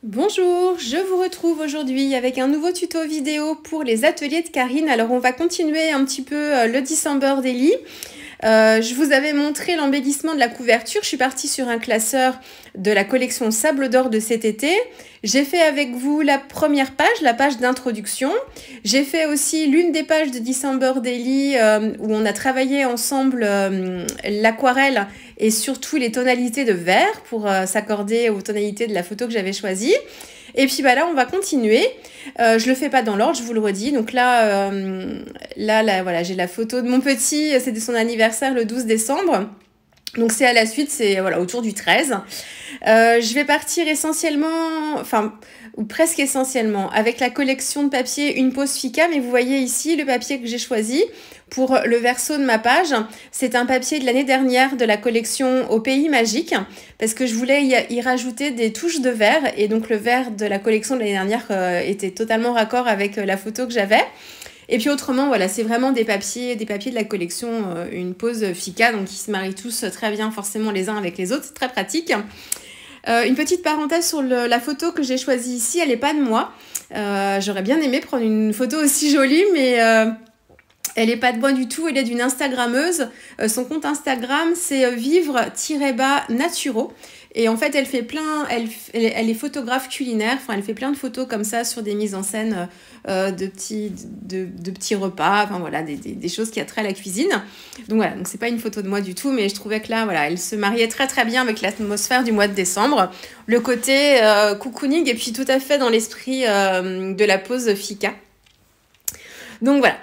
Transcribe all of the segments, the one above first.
Bonjour, je vous retrouve aujourd'hui avec un nouveau tuto vidéo pour les ateliers de Karine. Alors on va continuer un petit peu le December Daily. Je vous avais montré l'embellissement de la couverture. Je suis partie sur un classeur de la collection Sable d'Or de cet été. J'ai fait avec vous la première page, la page d'introduction. J'ai fait aussi l'une des pages de December Daily où on a travaillé ensemble l'aquarelle et surtout les tonalités de vert pour s'accorder aux tonalités de la photo que j'avais choisie. Et puis là, on va continuer. Je le fais pas dans l'ordre, je vous le redis. Donc là, voilà, j'ai la photo de mon petit. C'était son anniversaire le 12 décembre. Donc c'est à la suite, c'est voilà, autour du 13. Je vais partir essentiellement, ou presque essentiellement, avec la collection de papier Une pause Fika. Mais vous voyez ici le papier que j'ai choisi pour le verso de ma page. C'est un papier de l'année dernière de la collection Au Pays Magique, parce que je voulais y rajouter des touches de vert. Et donc le vert de la collection de l'année dernière était totalement raccord avec la photo que j'avais. Et puis autrement, voilà, c'est vraiment des papiers de la collection Une pause Fika, donc ils se marient tous très bien forcément les uns avec les autres, c'est très pratique. Une petite parenthèse sur la photo que j'ai choisie ici, elle n'est pas de moi. J'aurais bien aimé prendre une photo aussi jolie, mais elle n'est pas de moi du tout, elle est d'une Instagrammeuse. Son compte Instagram, c'est vivre-naturo. Et en fait, elle fait elle est photographe culinaire. Enfin, elle fait plein de photos comme ça sur des mises en scène de petits repas. Enfin voilà, des choses qui a trait à la cuisine. Donc voilà, donc c'est pas une photo de moi du tout, mais je trouvais que là, voilà, elle se mariait très très bien avec l'atmosphère du mois de décembre. Le côté cocooning et puis tout à fait dans l'esprit de la pause Fika. Donc voilà,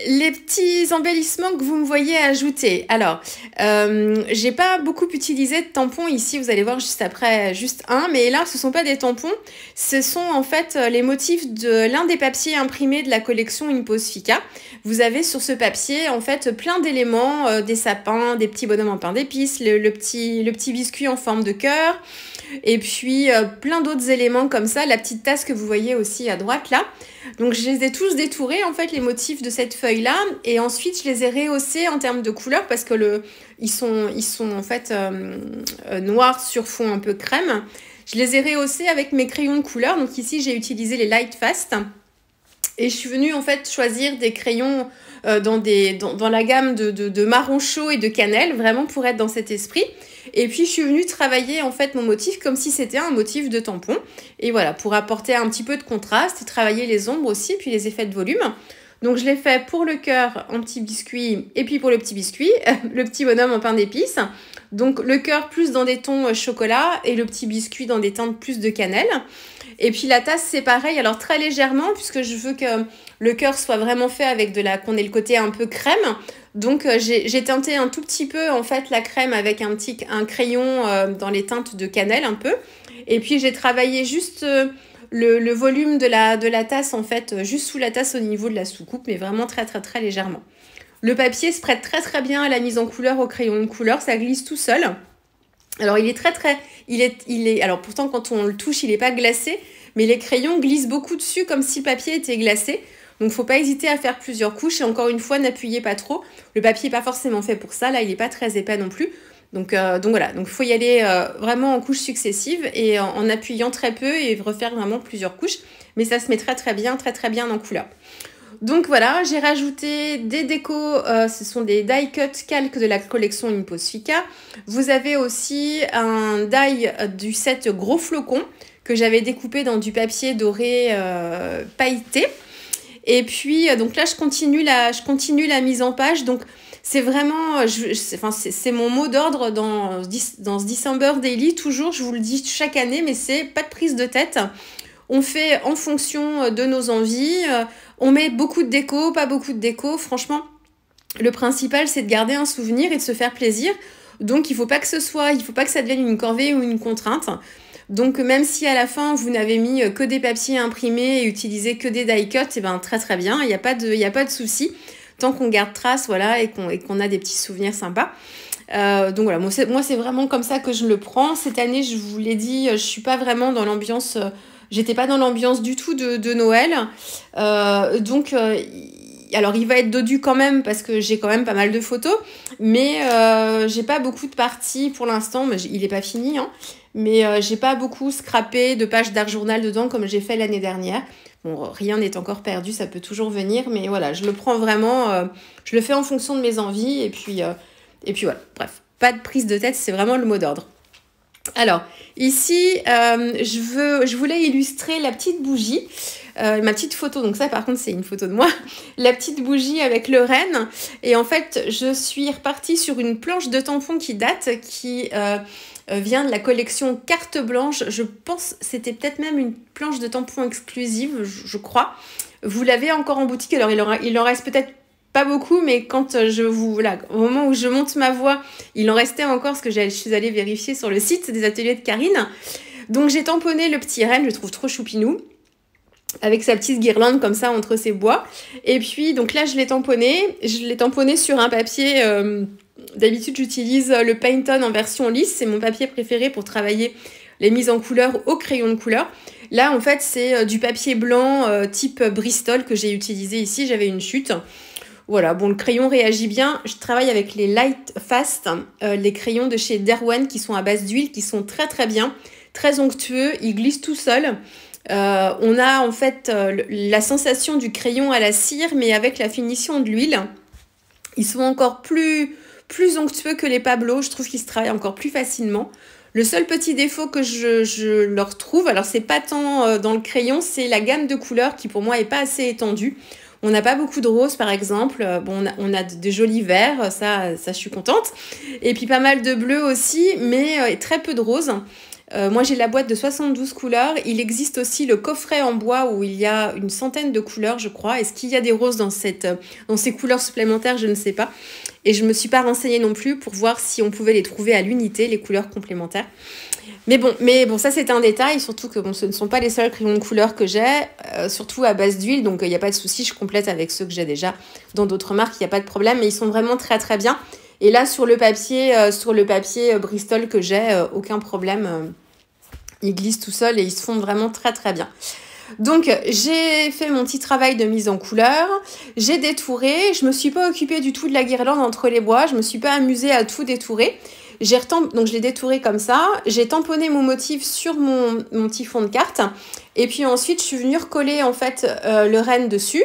les petits embellissements que vous me voyez ajouter. Alors, j'ai pas beaucoup utilisé de tampons ici, vous allez voir juste après, juste un. Mais là, ce sont pas des tampons, ce sont en fait les motifs de l'un des papiers imprimés de la collection Une pause Fika. Vous avez sur ce papier en fait plein d'éléments, des sapins, des petits bonhommes en pain d'épices, le petit biscuit en forme de cœur. Et puis plein d'autres éléments comme ça, la petite tasse que vous voyez aussi à droite là. Donc je les ai tous détourés en fait les motifs de cette feuille là, et ensuite je les ai rehaussés en termes de couleur parce que ils sont en fait noirs sur fond un peu crème. Je les ai rehaussés avec mes crayons de couleur. Donc ici j'ai utilisé les Light Fast et je suis venue en fait choisir des crayons dans la gamme de marron chaud et de cannelle, vraiment pour être dans cet esprit. Et puis je suis venue travailler en fait mon motif comme si c'était un motif de tampon. Et voilà, pour apporter un petit peu de contraste et travailler les ombres aussi, puis les effets de volume. Donc je l'ai fait pour le cœur en petit biscuit, et puis pour le petit biscuit, le petit bonhomme en pain d'épices. Donc le cœur plus dans des tons chocolat et le petit biscuit dans des teintes plus de cannelle. Et puis la tasse c'est pareil, alors très légèrement, puisque je veux que le cœur soit vraiment fait avec qu'on ait le côté un peu crème. Donc j'ai teinté un tout petit peu en fait la crème avec un crayon dans les teintes de cannelle un peu. Et puis j'ai travaillé juste le volume de la tasse en fait, juste sous la tasse au niveau de la soucoupe, mais vraiment très très très légèrement. Le papier se prête très très bien à la mise en couleur au crayon de couleur, ça glisse tout seul. Alors il est très très, alors pourtant quand on le touche il n'est pas glacé, mais les crayons glissent beaucoup dessus comme si le papier était glacé. Donc faut pas hésiter à faire plusieurs couches et encore une fois n'appuyez pas trop. Le papier n'est pas forcément fait pour ça, là il n'est pas très épais non plus. Donc voilà, donc il faut y aller vraiment en couches successives et en appuyant très peu et refaire vraiment plusieurs couches. Mais ça se met très très bien en couleur. Donc voilà, j'ai rajouté des décos, ce sont des die cut calques de la collection Une pause Fika. Vous avez aussi un die du set Gros Flocon que j'avais découpé dans du papier doré pailleté. Et puis donc là je continue la mise en page. Donc c'est vraiment, c'est mon mot d'ordre dans ce December Daily, toujours, je vous le dis chaque année, mais c'est pas de prise de tête. On fait en fonction de nos envies, on met beaucoup de déco, pas beaucoup de déco. Franchement, le principal, c'est de garder un souvenir et de se faire plaisir. Donc, il faut pas que ça devienne une corvée ou une contrainte. Donc, même si à la fin, vous n'avez mis que des papiers imprimés et utilisé que des die cut, ben, très très bien, il n'y a pas de souci. Tant qu'on garde trace, voilà, et qu'on a des petits souvenirs sympas. Donc voilà, moi c'est vraiment comme ça que je le prends. Cette année, je vous l'ai dit, je suis pas vraiment dans l'ambiance... J'étais pas dans l'ambiance du tout de Noël. Donc alors il va être dodu quand même parce que j'ai quand même pas mal de photos, mais j'ai pas beaucoup de parties pour l'instant, mais il est pas fini, hein, mais j'ai pas beaucoup scrappé de pages d'art journal dedans comme j'ai fait l'année dernière. Bon, rien n'est encore perdu, ça peut toujours venir, mais voilà, je le prends vraiment, je le fais en fonction de mes envies, et puis voilà, bref, pas de prise de tête, c'est vraiment le mot d'ordre. Alors, ici, je voulais illustrer la petite bougie, ma petite photo, donc ça par contre c'est une photo de moi, la petite bougie avec le renne, et en fait je suis repartie sur une planche de tampons qui vient de la collection Carte Blanche, je pense c'était peut-être même une planche de tampons exclusive, je crois. Vous l'avez encore en boutique, alors il en reste peut-être pas beaucoup, mais quand au moment où je monte ma voix, il en restait encore, parce que je suis allée vérifier sur le site des ateliers de Karine. Donc j'ai tamponné le petit renne, je le trouve trop choupinou, avec sa petite guirlande comme ça entre ses bois. Et puis donc là je l'ai tamponné sur un papier, d'habitude j'utilise le Paint On en version lisse, c'est mon papier préféré pour travailler les mises en couleur au crayon de couleur. Là en fait c'est du papier blanc type Bristol que j'ai utilisé ici, j'avais une chute. Voilà, bon, le crayon réagit bien. Je travaille avec les Light Fast, les crayons de chez Derwent qui sont à base d'huile, qui sont très très bien, très onctueux, ils glissent tout seuls. On a en fait la sensation du crayon à la cire, mais avec la finition de l'huile. Ils sont encore plus onctueux que les Pablo, je trouve qu'ils se travaillent encore plus facilement. Le seul petit défaut que je leur trouve, alors c'est pas tant dans le crayon, c'est la gamme de couleurs qui pour moi est pas assez étendue. On n'a pas beaucoup de rose par exemple, bon, on a de jolis verts, ça je suis contente. Et puis pas mal de bleu aussi, mais très peu de rose. Moi j'ai la boîte de 72 couleurs, il existe aussi le coffret en bois où il y a une centaine de couleurs je crois. Est-ce qu'il y a des roses dans ces couleurs supplémentaires? Je ne sais pas. Et je ne me suis pas renseignée non plus pour voir si on pouvait les trouver à l'unité, les couleurs complémentaires. Mais bon, ça c'est un détail, surtout que bon, ce ne sont pas les seuls crayons de couleur que j'ai, surtout à base d'huile, donc il n'y a pas de souci, je complète avec ceux que j'ai déjà dans d'autres marques, il n'y a pas de problème, mais ils sont vraiment très très bien. Et là sur le papier Bristol que j'ai, aucun problème, ils glissent tout seuls et ils se font vraiment très très bien. Donc j'ai fait mon petit travail de mise en couleur, j'ai détouré, je me suis pas occupée du tout de la guirlande entre les bois, je me suis pas amusée à tout détourer. Donc je l'ai détouré comme ça, j'ai tamponné mon motif sur mon petit fond de carte, et puis ensuite je suis venue recoller en fait le renne dessus,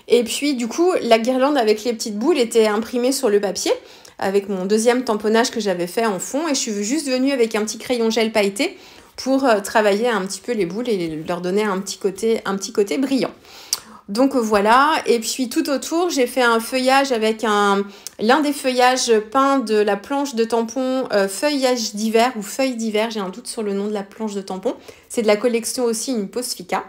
et puis du coup la guirlande avec les petites boules était imprimée sur le papier, avec mon deuxième tamponnage que j'avais fait en fond, et je suis juste venue avec un petit crayon gel pailleté pour travailler un petit peu les boules et leur donner un petit côté brillant. Donc voilà, et puis tout autour, j'ai fait un feuillage avec l'un des feuillages peints de la planche de tampon feuillage d'hiver ou feuille d'hiver, j'ai un doute sur le nom de la planche de tampon. C'est de la collection aussi une Posfica.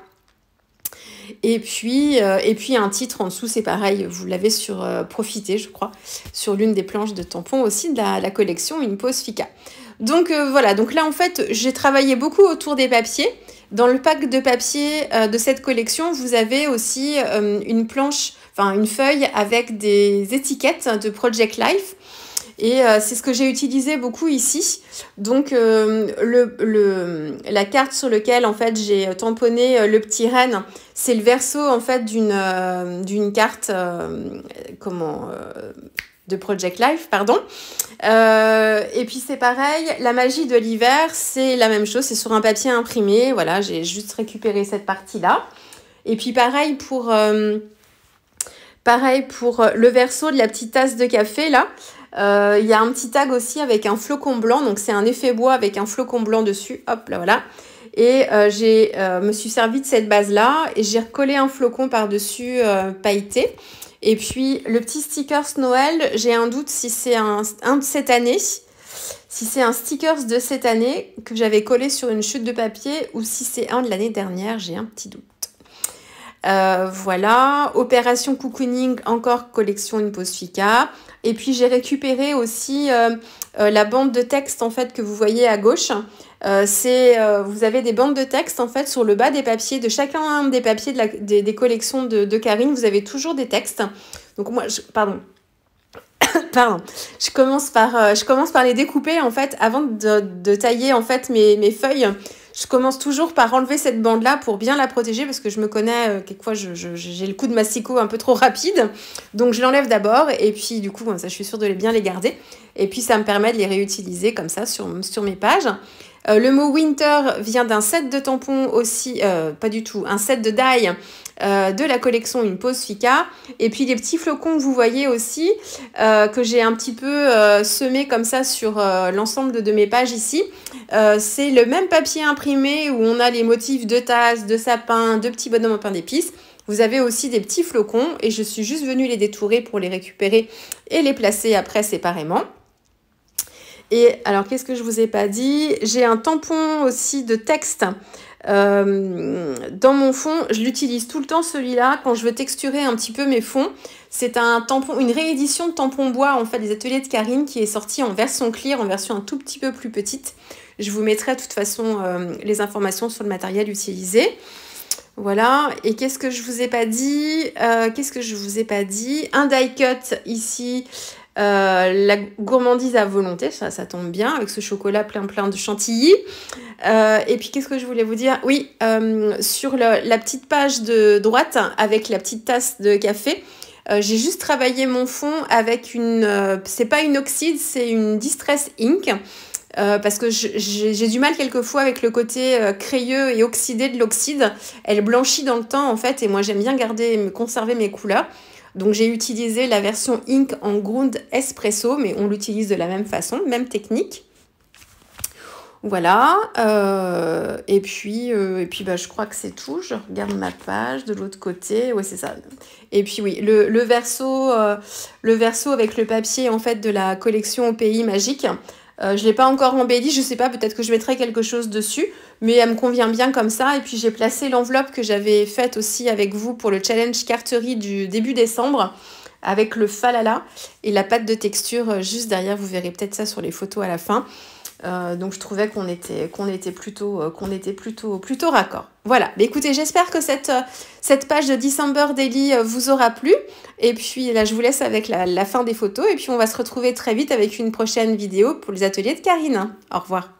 Et puis un titre en dessous, c'est pareil, vous l'avez sur Profiter, je crois, sur l'une des planches de tampon aussi de la collection une Posfica. Donc voilà, donc là en fait, j'ai travaillé beaucoup autour des papiers. Dans le pack de papier de cette collection, vous avez aussi une feuille avec des étiquettes de Project Life. Et c'est ce que j'ai utilisé beaucoup ici. Donc la carte sur laquelle en fait j'ai tamponné le petit renne, c'est le verso en fait d'une carte de Project Life, pardon. Et puis c'est pareil, la magie de l'hiver, c'est la même chose, c'est sur un papier imprimé. Voilà, j'ai juste récupéré cette partie-là. Et puis pareil pour le verso de la petite tasse de café là. Il y a un petit tag aussi avec un flocon blanc, donc c'est un effet bois avec un flocon blanc dessus. Hop là, voilà. Et me suis servi de cette base-là et j'ai recollé un flocon par-dessus pailleté. Et puis, le petit stickers Noël, j'ai un doute si c'est un de cette année, si c'est un stickers de cette année que j'avais collé sur une chute de papier ou si c'est un de l'année dernière, j'ai un petit doute. Voilà, Opération Cocooning, encore collection une Posfica. Et puis, j'ai récupéré aussi la bande de texte en fait que vous voyez à gauche. Vous avez des bandes de texte en fait sur le bas des papiers de chacun des papiers des collections de Karine, vous avez toujours des textes. Donc moi pardon je commence par les découper en fait avant de tailler en fait mes feuilles. Je commence toujours par enlever cette bande-là pour bien la protéger parce que je me connais, quelquefois j'ai le coup de masticot un peu trop rapide. Donc je l'enlève d'abord et puis du coup, comme ça je suis sûre de bien les garder. Et puis ça me permet de les réutiliser comme ça sur mes pages. Le mot winter vient d'un set de tampons aussi, pas du tout, un set de die de la collection Une Pause Fika. Et puis les petits flocons que vous voyez aussi, que j'ai un petit peu semé comme ça sur l'ensemble de mes pages ici. C'est le même papier imprimé où on a les motifs de tasses, de sapins, de petits bonhommes en pain d'épices. Vous avez aussi des petits flocons et je suis juste venue les détourer pour les récupérer et les placer après séparément. Et alors, qu'est-ce que je vous ai pas dit? J'ai un tampon aussi de texte dans mon fond. Je l'utilise tout le temps, celui-là, quand je veux texturer un petit peu mes fonds. C'est un tampon, une réédition de tampon bois, en fait, des ateliers de Karine, qui est sorti en version clear, en version un tout petit peu plus petite. Je vous mettrai de toute façon les informations sur le matériel utilisé. Voilà, et qu'est-ce que je vous ai pas dit? Un die cut ici. La gourmandise à volonté, ça tombe bien avec ce chocolat plein de chantilly. Et puis qu'est-ce que je voulais vous dire? Oui, sur la petite page de droite avec la petite tasse de café, j'ai juste travaillé mon fond avec c'est pas une oxyde, c'est une Distress Ink. Parce que j'ai du mal quelquefois avec le côté crayeux et oxydé de l'oxyde. Elle blanchit dans le temps en fait et moi j'aime bien conserver mes couleurs. Donc j'ai utilisé la version Ink en Ground Espresso, mais on l'utilise de la même façon, même technique. Voilà, et puis je crois que c'est tout. Je regarde ma page de l'autre côté, ouais c'est ça. Et puis oui, le verso avec le papier en fait de la collection Au Pays Magique. Je ne l'ai pas encore embellie, je ne sais pas, peut-être que je mettrai quelque chose dessus, mais elle me convient bien comme ça. Et puis j'ai placé l'enveloppe que j'avais faite aussi avec vous pour le challenge carterie du début décembre, avec le falala et la pâte de texture juste derrière. Vous verrez peut-être ça sur les photos à la fin. Donc je trouvais qu'on était plutôt raccord. Voilà, mais écoutez, j'espère que cette page de December Daily vous aura plu. Et puis là, je vous laisse avec la fin des photos. Et puis on va se retrouver très vite avec une prochaine vidéo pour les ateliers de Karine. Au revoir.